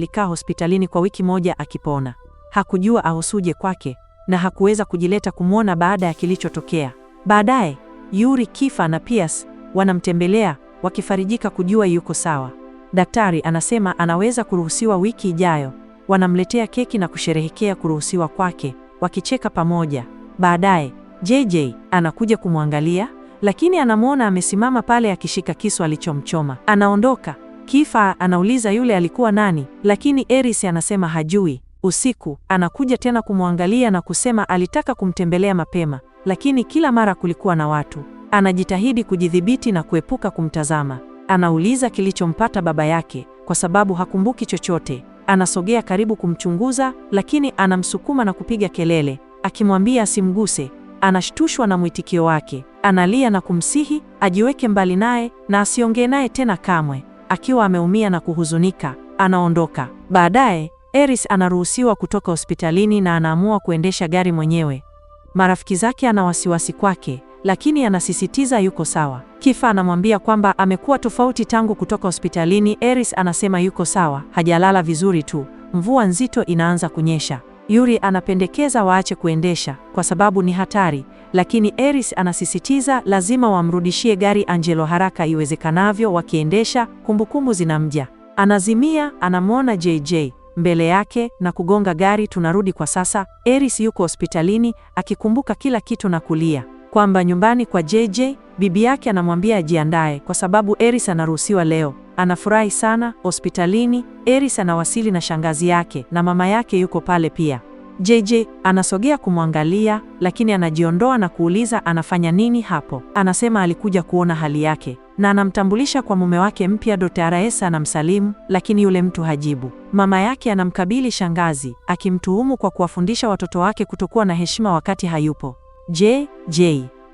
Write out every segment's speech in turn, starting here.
alikaa hospitalini kwa wiki moja akipona. Hakujua ahusuje kwake na hakuweza kujileta kumwona baada ya kilichotokea. Baadaye, Yuri, Kifa na Pierce wanamtembelea wakifarijika kujua yuko sawa. Daktari anasema anaweza kuruhusiwa wiki ijayo. Wanamletea keki na kusherehekea kuruhusiwa kwake, wakicheka pamoja. Baadaye, JJ anakuja kumwangalia, lakini anamwona amesimama pale akishika kisu alichomchoma. Anaondoka. Kifa anauliza yule alikuwa nani, lakini Eris anasema hajui. Usiku, anakuja tena kumwangalia na kusema alitaka kumtembelea mapema, lakini kila mara kulikuwa na watu. Anajitahidi kujidhibiti na kuepuka kumtazama. Anauliza kilichompata baba yake, kwa sababu hakumbuki chochote. Anasogea karibu kumchunguza, lakini anamsukuma na kupiga kelele, akimwambia asimguse. Anashtushwa na mwitikio wake. Analia na kumsihi ajiweke mbali naye na asiongee naye tena kamwe. Akiwa ameumia na kuhuzunika, anaondoka. Baadaye, Eris anaruhusiwa kutoka hospitalini na anaamua kuendesha gari mwenyewe. Marafiki zake ana wasiwasi kwake, lakini anasisitiza yuko sawa. Kifa anamwambia kwamba amekuwa tofauti tangu kutoka hospitalini. Eris anasema yuko sawa, hajalala vizuri tu. Mvua nzito inaanza kunyesha. Yuri anapendekeza waache kuendesha kwa sababu ni hatari, lakini Eris anasisitiza lazima wamrudishie gari Angelo haraka iwezekanavyo. Wakiendesha, kumbukumbu zinamja. Anazimia, anamwona JJ mbele yake na kugonga gari. Tunarudi kwa sasa. Eris yuko hospitalini akikumbuka kila kitu na kulia kwamba nyumbani kwa JJ, bibi yake anamwambia ajiandae kwa sababu Eris anaruhusiwa leo. Anafurahi sana. Hospitalini, Eris anawasili na shangazi yake na mama yake yuko pale pia. JJ anasogea kumwangalia, lakini anajiondoa na kuuliza anafanya nini hapo. Anasema alikuja kuona hali yake na anamtambulisha kwa mume wake mpya. Dr. RS anamsalimu, lakini yule mtu hajibu. Mama yake anamkabili shangazi akimtuhumu kwa kuwafundisha watoto wake kutokuwa na heshima wakati hayupo. JJ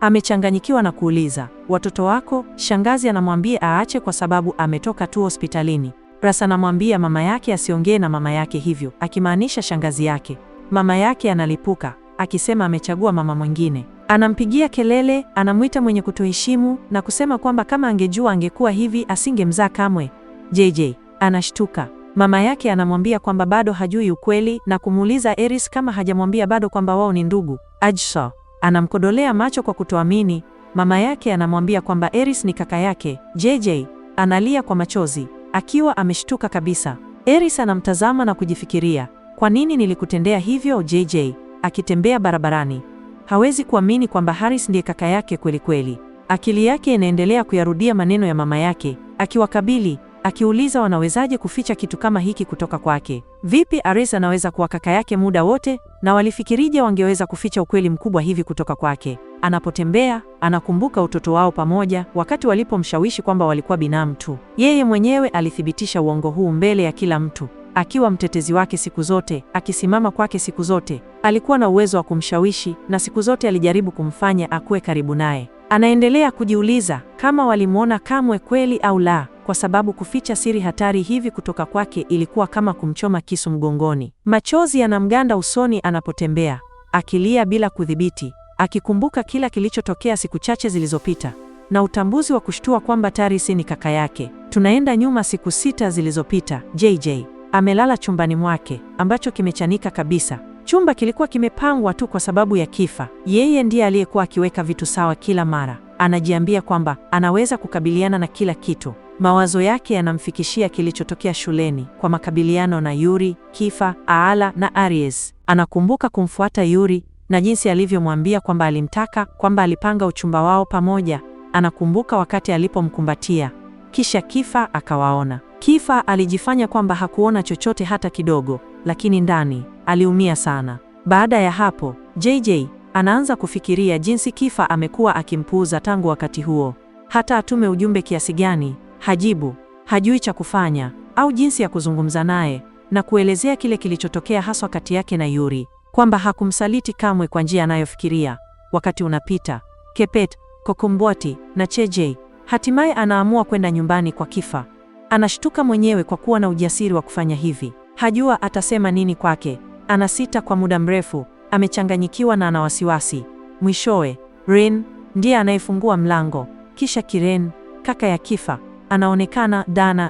amechanganyikiwa na kuuliza, watoto wako? Shangazi anamwambia aache kwa sababu ametoka tu hospitalini. RS anamwambia mama yake asiongee na mama yake hivyo, akimaanisha shangazi yake. Mama yake analipuka akisema amechagua mama mwingine. Anampigia kelele, anamwita mwenye kutoheshimu na kusema kwamba kama angejua angekuwa hivi asingemzaa kamwe. JJ anashtuka. Mama yake anamwambia kwamba bado hajui ukweli na kumuuliza Eris kama hajamwambia bado kwamba wao ni ndugu. Ajso anamkodolea macho kwa kutoamini. Mama yake anamwambia kwamba Eris ni kaka yake. JJ analia kwa machozi akiwa ameshtuka kabisa. Eris anamtazama na kujifikiria, kwa nini nilikutendea hivyo JJ? Akitembea barabarani, hawezi kuamini kwamba Haris ndiye kaka yake kweli kweli. Akili yake inaendelea kuyarudia maneno ya mama yake, akiwakabili, akiuliza wanawezaje kuficha kitu kama hiki kutoka kwake? Vipi Ares anaweza kuwa kaka yake muda wote, na walifikirije wangeweza kuficha ukweli mkubwa hivi kutoka kwake? Anapotembea, anakumbuka utoto wao pamoja, wakati walipomshawishi kwamba walikuwa binamu tu. Yeye mwenyewe alithibitisha uongo huu mbele ya kila mtu, akiwa mtetezi wake siku zote, akisimama kwake siku zote. Alikuwa na uwezo wa kumshawishi na siku zote alijaribu kumfanya akuwe karibu naye. Anaendelea kujiuliza kama walimwona kamwe kweli au la, kwa sababu kuficha siri hatari hivi kutoka kwake ilikuwa kama kumchoma kisu mgongoni. Machozi yanamganda usoni anapotembea, akilia bila kudhibiti, akikumbuka kila kilichotokea siku chache zilizopita na utambuzi wa kushtua kwamba Taris ni kaka yake. Tunaenda nyuma siku 6 zilizopita. JJ amelala chumbani mwake ambacho kimechanika kabisa. Chumba kilikuwa kimepangwa tu kwa sababu ya Kifa. Yeye ndiye aliyekuwa akiweka vitu sawa kila mara. Anajiambia kwamba anaweza kukabiliana na kila kitu. Mawazo yake yanamfikishia kilichotokea shuleni kwa makabiliano na Yuri, Kifa, Aala na Aries. Anakumbuka kumfuata Yuri na jinsi alivyomwambia kwamba alimtaka, kwamba alipanga uchumba wao pamoja. Anakumbuka wakati alipomkumbatia, kisha Kifa akawaona. Kifa alijifanya kwamba hakuona chochote hata kidogo, lakini ndani aliumia sana. Baada ya hapo, JJ anaanza kufikiria jinsi Kifa amekuwa akimpuuza tangu wakati huo. Hata atume ujumbe kiasi gani, hajibu, hajui cha kufanya au jinsi ya kuzungumza naye na kuelezea kile kilichotokea haswa kati yake na Yuri, kwamba hakumsaliti kamwe kwa njia anayofikiria. Wakati unapita, Kepet, Kokombwati na Cheje hatimaye anaamua kwenda nyumbani kwa Kifa. Anashtuka mwenyewe kwa kuwa na ujasiri wa kufanya hivi. Hajua atasema nini kwake. Anasita kwa muda mrefu, amechanganyikiwa na ana wasiwasi. Mwishowe, Ren ndiye anayefungua mlango. Kisha Kiren, kaka ya Kifa, anaonekana.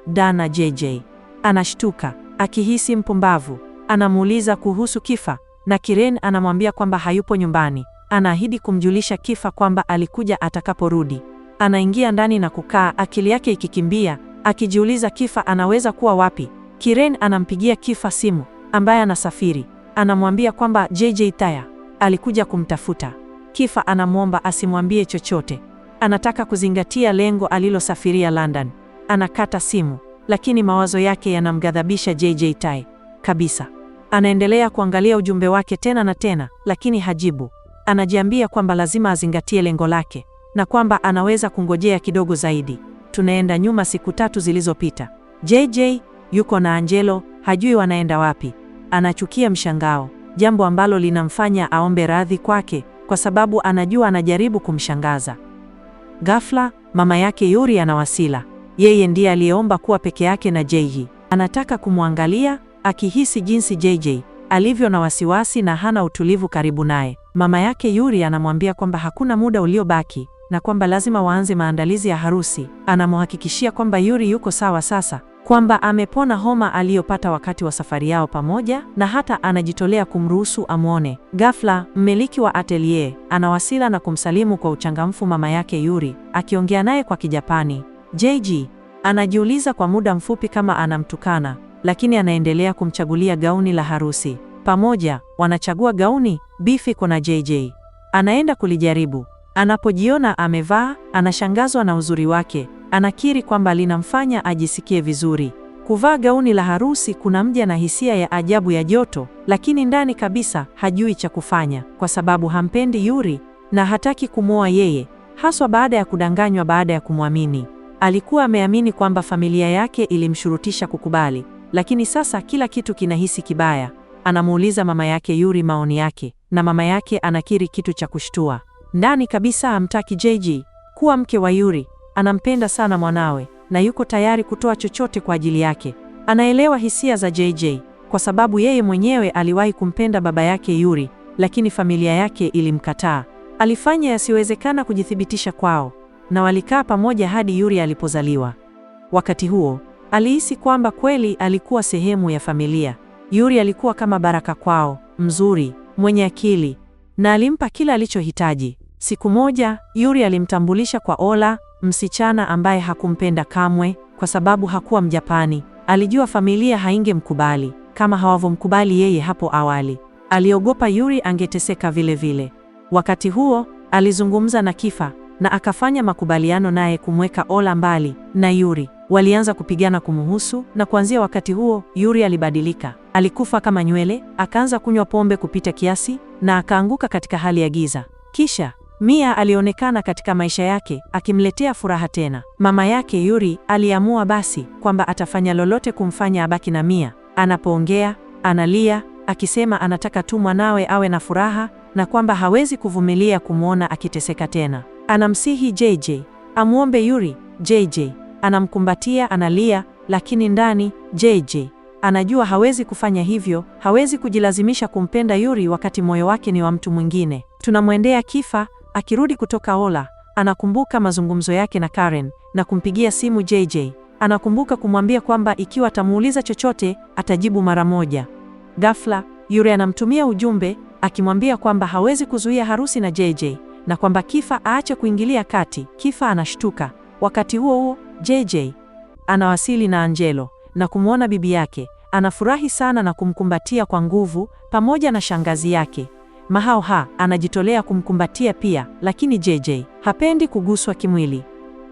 Dana JJ anashtuka. akihisi mpumbavu. Anamuuliza kuhusu Kifa na Kiren anamwambia kwamba hayupo nyumbani. Anaahidi kumjulisha Kifa kwamba alikuja atakaporudi. Anaingia ndani na kukaa, akili yake ikikimbia, akijiuliza Kifa anaweza kuwa wapi. Kiren anampigia Kifa simu ambaye anasafiri. Anamwambia kwamba JJ Taya alikuja kumtafuta. Kifa anamwomba asimwambie chochote. Anataka kuzingatia lengo alilosafiria London. Anakata simu, lakini mawazo yake yanamghadhabisha JJ Taya kabisa. Anaendelea kuangalia ujumbe wake tena na tena, lakini hajibu. Anajiambia kwamba lazima azingatie lengo lake na kwamba anaweza kungojea kidogo zaidi. Tunaenda nyuma siku 3 zilizopita. JJ yuko na Angelo, hajui wanaenda wapi. Anachukia mshangao, jambo ambalo linamfanya aombe radhi kwake kwa sababu anajua anajaribu kumshangaza. Ghafla, mama yake Yuri anawasili. Yeye ndiye aliyeomba kuwa peke yake na JJ. Anataka kumwangalia, akihisi jinsi JJ alivyo na wasiwasi na hana utulivu karibu naye. Mama yake Yuri anamwambia kwamba hakuna muda uliobaki na kwamba lazima waanze maandalizi ya harusi. Anamhakikishia kwamba Yuri yuko sawa sasa, kwamba amepona homa aliyopata wakati wa safari yao pamoja, na hata anajitolea kumruhusu amwone. Ghafla, mmiliki wa atelier anawasili na kumsalimu kwa uchangamfu mama yake Yuri, akiongea naye kwa Kijapani. JJ anajiuliza kwa muda mfupi kama anamtukana, lakini anaendelea kumchagulia gauni la harusi. Pamoja wanachagua gauni Bifiko na JJ. Anaenda kulijaribu. Anapojiona amevaa, anashangazwa na uzuri wake. Anakiri kwamba linamfanya ajisikie vizuri. Kuvaa gauni la harusi kunamja na hisia ya ajabu ya joto, lakini ndani kabisa hajui cha kufanya kwa sababu hampendi Yuri na hataki kumwoa yeye, haswa baada ya kudanganywa baada ya kumwamini. Alikuwa ameamini kwamba familia yake ilimshurutisha kukubali, lakini sasa kila kitu kinahisi kibaya. Anamuuliza mama yake Yuri maoni yake, na mama yake anakiri kitu cha kushtua. Ndani kabisa hamtaki JJ kuwa mke wa Yuri. Anampenda sana mwanawe na yuko tayari kutoa chochote kwa ajili yake. Anaelewa hisia za JJ kwa sababu yeye mwenyewe aliwahi kumpenda baba yake Yuri, lakini familia yake ilimkataa. Alifanya yasiwezekana kujithibitisha kwao, na walikaa pamoja hadi Yuri alipozaliwa. Wakati huo, alihisi kwamba kweli alikuwa sehemu ya familia. Yuri alikuwa kama baraka kwao, mzuri, mwenye akili, na alimpa kila alichohitaji. Siku moja, Yuri alimtambulisha kwa Ola, msichana ambaye hakumpenda kamwe kwa sababu hakuwa Mjapani. Alijua familia haingemkubali kama hawavomkubali yeye hapo awali. Aliogopa Yuri angeteseka vile vile. Wakati huo, alizungumza na Kifa na akafanya makubaliano naye kumweka Ola mbali na Yuri. Walianza kupigana kumuhusu, na kuanzia wakati huo Yuri alibadilika. Alikufa kama nywele, akaanza kunywa pombe kupita kiasi na akaanguka katika hali ya giza. Kisha Mia alionekana katika maisha yake akimletea furaha tena. Mama yake Yuri aliamua basi kwamba atafanya lolote kumfanya abaki na Mia. Anapoongea, analia, akisema anataka tu mwanawe awe na furaha na kwamba hawezi kuvumilia kumwona akiteseka tena. Anamsihi JJ amuombe Yuri. JJ anamkumbatia, analia, lakini ndani JJ anajua hawezi kufanya hivyo, hawezi kujilazimisha kumpenda Yuri wakati moyo wake ni wa mtu mwingine. Tunamwendea Kifa akirudi kutoka Ola. Anakumbuka mazungumzo yake na Karen na kumpigia simu JJ. Anakumbuka kumwambia kwamba ikiwa atamuuliza chochote atajibu mara moja. Ghafla, Yuri anamtumia ujumbe akimwambia kwamba hawezi kuzuia harusi na JJ na kwamba Kifa aache kuingilia kati. Kifa anashtuka. Wakati huo huo, JJ anawasili na Angelo na kumwona bibi yake. Anafurahi sana na kumkumbatia kwa nguvu pamoja na shangazi yake. Mahao anajitolea kumkumbatia pia, lakini JJ hapendi kuguswa kimwili.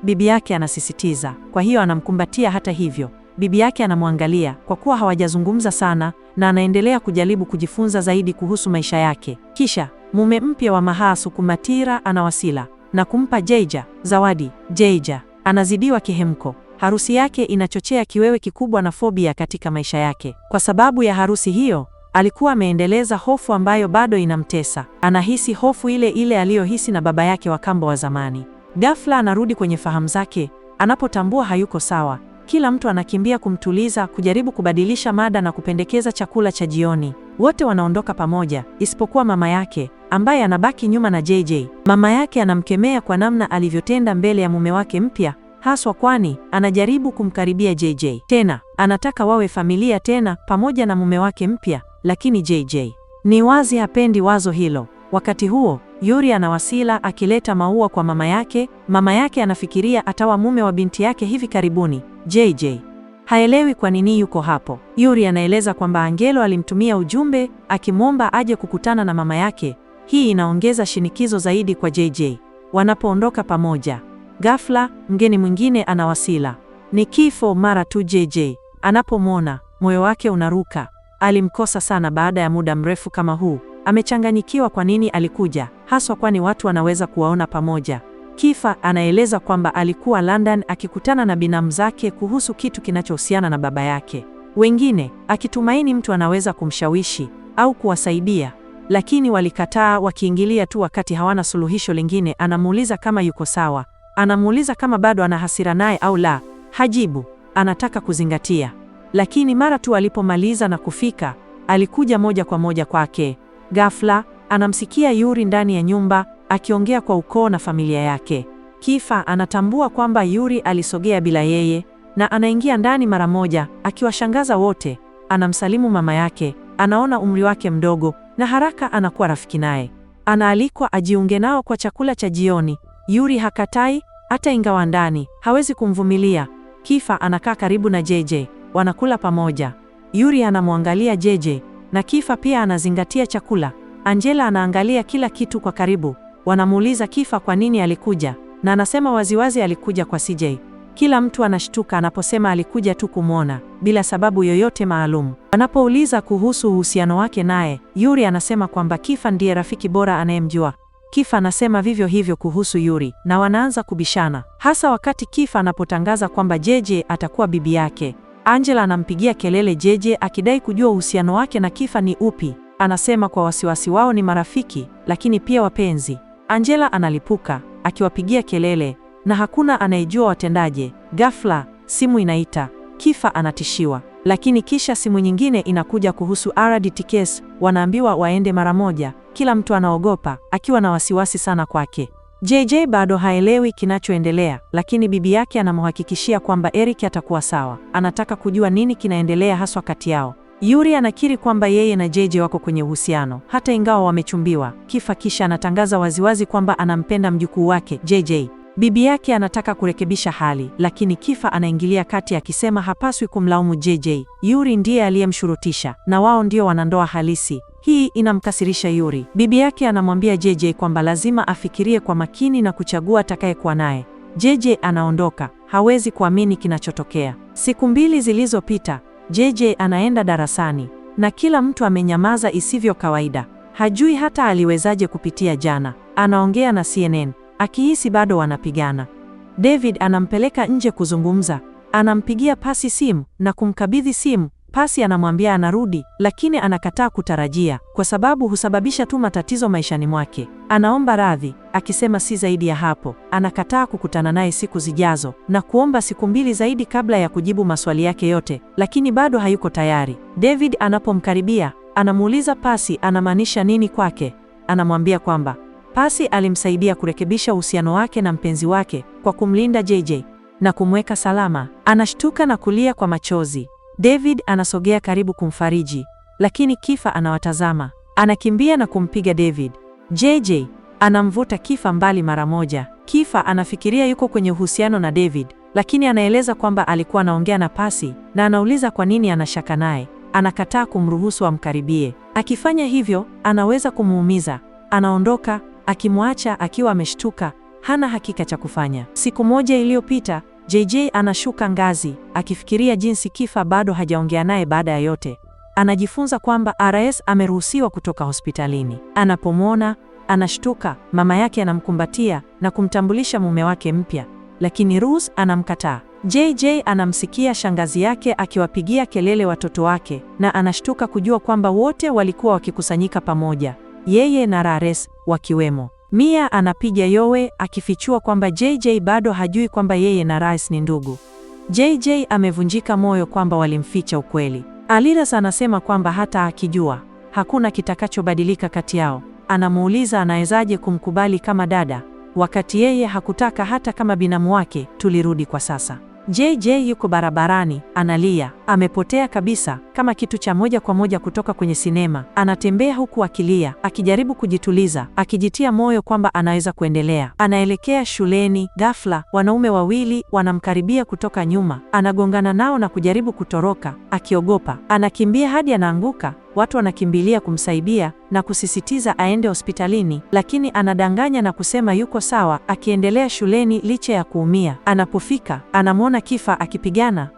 Bibi yake anasisitiza, kwa hiyo anamkumbatia hata hivyo. Bibi yake anamwangalia kwa kuwa hawajazungumza sana na anaendelea kujaribu kujifunza zaidi kuhusu maisha yake. Kisha mume mpya wa Maha, Sukumatira, anawasili na kumpa Jeija zawadi. Jeija anazidiwa kihemko. Harusi yake inachochea kiwewe kikubwa na fobia katika maisha yake. Kwa sababu ya harusi hiyo, alikuwa ameendeleza hofu ambayo bado inamtesa. Anahisi hofu ile ile aliyohisi na baba yake wa kambo wa zamani. Ghafla anarudi kwenye fahamu zake, anapotambua hayuko sawa. Kila mtu anakimbia kumtuliza, kujaribu kubadilisha mada na kupendekeza chakula cha jioni. Wote wanaondoka pamoja, isipokuwa mama yake ambaye anabaki nyuma na JJ. Mama yake anamkemea kwa namna alivyotenda mbele ya mume wake mpya. haswa kwani anajaribu kumkaribia JJ. Tena anataka wawe familia tena pamoja na mume wake mpya, lakini JJ ni wazi hapendi wazo hilo. Wakati huo Yuri anawasila akileta maua kwa mama yake. Mama yake anafikiria atawa mume wa binti yake hivi karibuni. JJ haelewi kwa nini yuko hapo. Yuri anaeleza kwamba Angelo alimtumia ujumbe akimwomba aje kukutana na mama yake. Hii inaongeza shinikizo zaidi kwa JJ. Wanapoondoka pamoja, ghafla mgeni mwingine anawasila. Ni kifo mara tu JJ anapomwona, moyo wake unaruka. Alimkosa sana baada ya muda mrefu kama huu. Amechanganyikiwa kwa nini alikuja, haswa kwani watu wanaweza kuwaona pamoja. Kifa anaeleza kwamba alikuwa London akikutana na binamu zake kuhusu kitu kinachohusiana na baba yake. Wengine akitumaini mtu anaweza kumshawishi au kuwasaidia, lakini walikataa, wakiingilia tu wakati hawana suluhisho lingine. Anamuuliza kama yuko sawa, anamuuliza kama bado ana hasira naye au la. Hajibu, anataka kuzingatia. Lakini mara tu alipomaliza na kufika, alikuja moja kwa moja kwake. Ghafla anamsikia Yuri ndani ya nyumba akiongea kwa ukoo na familia yake. Kifa anatambua kwamba Yuri alisogea bila yeye na anaingia ndani mara moja akiwashangaza wote. Anamsalimu mama yake, anaona umri wake mdogo na haraka anakuwa rafiki naye. Anaalikwa ajiunge nao kwa chakula cha jioni. Yuri hakatai, hata ingawa ndani hawezi kumvumilia. Kifa anakaa karibu na JJ, wanakula pamoja. Yuri anamwangalia JJ na Kifa pia anazingatia chakula. Angela anaangalia kila kitu kwa karibu. Wanamuuliza Kifa kwa nini alikuja, na anasema waziwazi alikuja kwa CJ. Kila mtu anashtuka anaposema alikuja tu kumwona bila sababu yoyote maalum. Wanapouliza kuhusu uhusiano wake naye, Yuri anasema kwamba Kifa ndiye rafiki bora anayemjua. Kifa anasema vivyo hivyo kuhusu Yuri na wanaanza kubishana, hasa wakati Kifa anapotangaza kwamba JJ atakuwa bibi yake. Angela anampigia kelele JJ akidai kujua uhusiano wake na Kifa ni upi. Anasema kwa wasiwasi wao ni marafiki, lakini pia wapenzi. Angela analipuka akiwapigia kelele na hakuna anayejua watendaje. Ghafla simu inaita. Kifa anatishiwa, lakini kisha simu nyingine inakuja kuhusu RDT case. Wanaambiwa waende mara moja. Kila mtu anaogopa, akiwa na wasiwasi sana kwake. JJ bado haelewi kinachoendelea, lakini bibi yake anamhakikishia kwamba Eric atakuwa sawa. Anataka kujua nini kinaendelea haswa kati yao. Yuri anakiri kwamba yeye na JJ wako kwenye uhusiano, hata ingawa wamechumbiwa. Kifa kisha anatangaza waziwazi kwamba anampenda mjukuu wake JJ. Bibi yake anataka kurekebisha hali, lakini Kifa anaingilia kati akisema hapaswi kumlaumu JJ. Yuri ndiye aliyemshurutisha na wao ndio wanandoa halisi. Hii inamkasirisha Yuri. Bibi yake anamwambia JJ kwamba lazima afikirie kwa makini na kuchagua atakayekuwa naye. JJ anaondoka, hawezi kuamini kinachotokea. Siku 2 zilizopita, JJ anaenda darasani na kila mtu amenyamaza isivyo kawaida. Hajui hata aliwezaje kupitia jana. Anaongea na CNN akihisi bado wanapigana. David anampeleka nje kuzungumza. Anampigia Pasi simu na kumkabidhi simu. Pasi anamwambia anarudi, lakini anakataa kutarajia kwa sababu husababisha tu matatizo maishani mwake. Anaomba radhi akisema si zaidi ya hapo. Anakataa kukutana naye siku zijazo na kuomba siku 2 zaidi kabla ya kujibu maswali yake yote, lakini bado hayuko tayari. David anapomkaribia anamuuliza Pasi anamaanisha nini kwake. Anamwambia kwamba Pasi alimsaidia kurekebisha uhusiano wake na mpenzi wake kwa kumlinda JJ na kumweka salama. Anashtuka na kulia kwa machozi. David anasogea karibu kumfariji, lakini Kifa anawatazama. Anakimbia na kumpiga David. JJ anamvuta Kifa mbali mara moja. Kifa anafikiria yuko kwenye uhusiano na David, lakini anaeleza kwamba alikuwa anaongea na Pasi na anauliza kwa nini anashaka naye. Anakataa kumruhusu amkaribie. Akifanya hivyo, anaweza kumuumiza. Anaondoka akimwacha akiwa ameshtuka, hana hakika cha kufanya. Siku moja iliyopita, JJ anashuka ngazi akifikiria jinsi Kifa bado hajaongea naye baada ya yote. Anajifunza kwamba RS ameruhusiwa kutoka hospitalini. Anapomwona anashtuka. Mama yake anamkumbatia na kumtambulisha mume wake mpya, lakini Rose anamkataa. JJ anamsikia shangazi yake akiwapigia kelele watoto wake na anashtuka kujua kwamba wote walikuwa wakikusanyika pamoja, yeye na RS wakiwemo. Mia anapiga yowe akifichua kwamba JJ bado hajui kwamba yeye na Rais ni ndugu. JJ amevunjika moyo kwamba walimficha ukweli. Aliras anasema kwamba hata akijua, hakuna kitakachobadilika kati yao. Anamuuliza anawezaje kumkubali kama dada. wakati yeye hakutaka hata kama binamu wake tulirudi kwa sasa. JJ yuko barabarani, analia, amepotea kabisa, kama kitu cha moja kwa moja kutoka kwenye sinema. Anatembea huku akilia, akijaribu kujituliza, akijitia moyo kwamba anaweza kuendelea. Anaelekea shuleni, ghafla wanaume wawili wanamkaribia kutoka nyuma. Anagongana nao na kujaribu kutoroka, akiogopa. Anakimbia hadi anaanguka. Watu wanakimbilia kumsaidia na kusisitiza aende hospitalini, lakini anadanganya na kusema yuko sawa, akiendelea shuleni licha ya kuumia. Anapofika, anamwona Kifa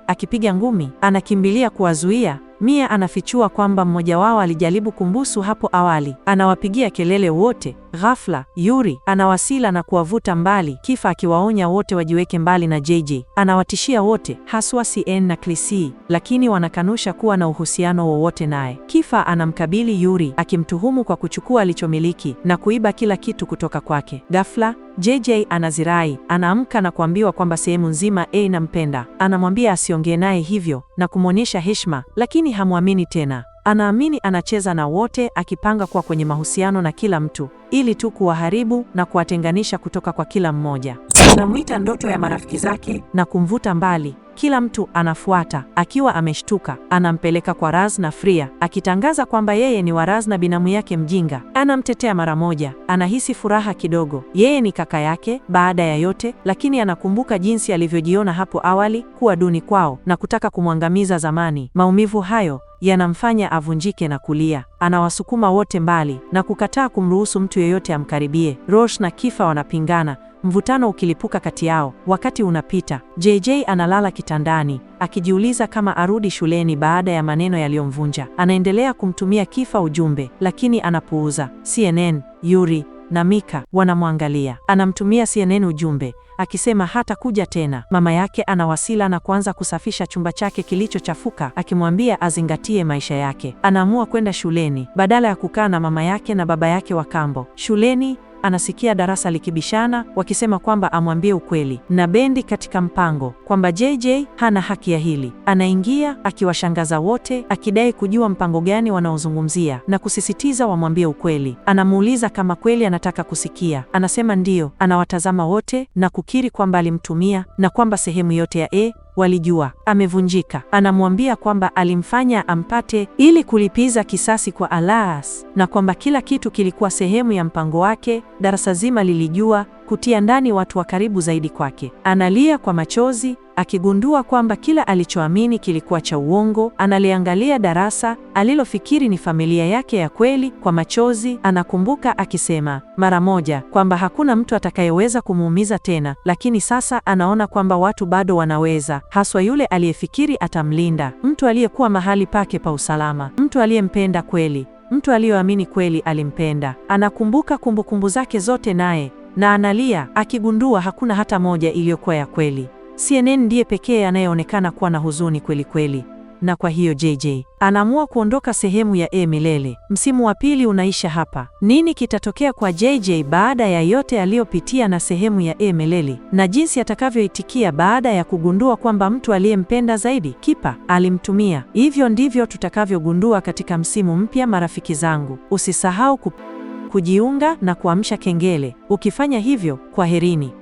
akipiga ngumi. Anakimbilia kuwazuia. Mia anafichua kwamba mmoja wao alijaribu kumbusu hapo awali. Anawapigia kelele wote. Ghafla, Yuri anawasili na kuwavuta mbali, Kifa akiwaonya wote wajiweke mbali na JJ. Anawatishia wote, haswa CN na Clissy, lakini wanakanusha kuwa na uhusiano wowote naye. Kifa anamkabili Yuri, akimtuhumu kwa kuchukua alichomiliki na kuiba kila kitu kutoka kwake. Ghafla, JJ anazirai, anaamka na kuambiwa kwamba sehemu nzima inampenda. Anamwambia asiongee naye hivyo na kumwonyesha heshima, lakini hamwamini tena. Anaamini anacheza na wote, akipanga kuwa kwenye mahusiano na kila mtu ili tu kuwaharibu na kuwatenganisha kutoka kwa kila mmoja. Anamwita ndoto ya marafiki zake na kumvuta mbali. Kila mtu anafuata. Akiwa ameshtuka, anampeleka kwa Raz na Fria, akitangaza kwamba yeye ni wa Raz na binamu yake mjinga. Anamtetea mara moja. Anahisi furaha kidogo. Yeye ni kaka yake baada ya yote, lakini anakumbuka jinsi alivyojiona hapo awali kuwa duni kwao na kutaka kumwangamiza zamani. Maumivu hayo yanamfanya avunjike na kulia. Anawasukuma wote mbali na kukataa kumruhusu mtu yeyote amkaribie. Rosh na Kifa wanapingana, mvutano ukilipuka kati yao. Wakati unapita, JJ analala kitandani, akijiuliza kama arudi shuleni baada ya maneno yaliyomvunja. Anaendelea kumtumia Kifa ujumbe, lakini anapuuza. CNN, Yuri na Mika wanamwangalia. Anamtumia CNN ujumbe akisema hata kuja tena. Mama yake anawasili na kuanza kusafisha chumba chake kilichochafuka, akimwambia azingatie maisha yake. Anaamua kwenda shuleni badala ya kukaa na mama yake na baba yake wa kambo. Shuleni anasikia darasa likibishana, wakisema kwamba amwambie ukweli na bendi katika mpango kwamba JJ hana haki ya hili. Anaingia akiwashangaza wote, akidai kujua mpango gani wanaozungumzia na kusisitiza wamwambie ukweli. Anamuuliza kama kweli anataka kusikia. Anasema ndio. Anawatazama wote na kukiri kwamba alimtumia na kwamba sehemu yote ya walijua. Amevunjika. Anamwambia kwamba alimfanya ampate ili kulipiza kisasi kwa Alas, na kwamba kila kitu kilikuwa sehemu ya mpango wake. Darasa zima lilijua, kutia ndani watu wa karibu zaidi kwake. Analia kwa machozi, akigundua kwamba kila alichoamini kilikuwa cha uongo. Analiangalia darasa alilofikiri ni familia yake ya kweli kwa machozi. Anakumbuka akisema mara moja kwamba hakuna mtu atakayeweza kumuumiza tena, lakini sasa anaona kwamba watu bado wanaweza, haswa yule aliyefikiri atamlinda, mtu aliyekuwa mahali pake pa usalama, mtu aliyempenda kweli, mtu aliyoamini kweli alimpenda. Anakumbuka kumbukumbu zake zote naye na analia akigundua hakuna hata moja iliyokuwa ya kweli. CNN ndiye pekee anayeonekana kuwa na huzuni kweli kweli. Na kwa hiyo JJ anaamua kuondoka sehemu ya milele. Msimu wa pili unaisha hapa. Nini kitatokea kwa JJ baada ya yote aliyopitia na sehemu ya milele, na jinsi atakavyoitikia baada ya kugundua kwamba mtu aliyempenda zaidi Kipa alimtumia? Hivyo ndivyo tutakavyogundua katika msimu mpya, marafiki zangu. Usisahau kujiunga na kuamsha kengele. Ukifanya hivyo, kwaherini.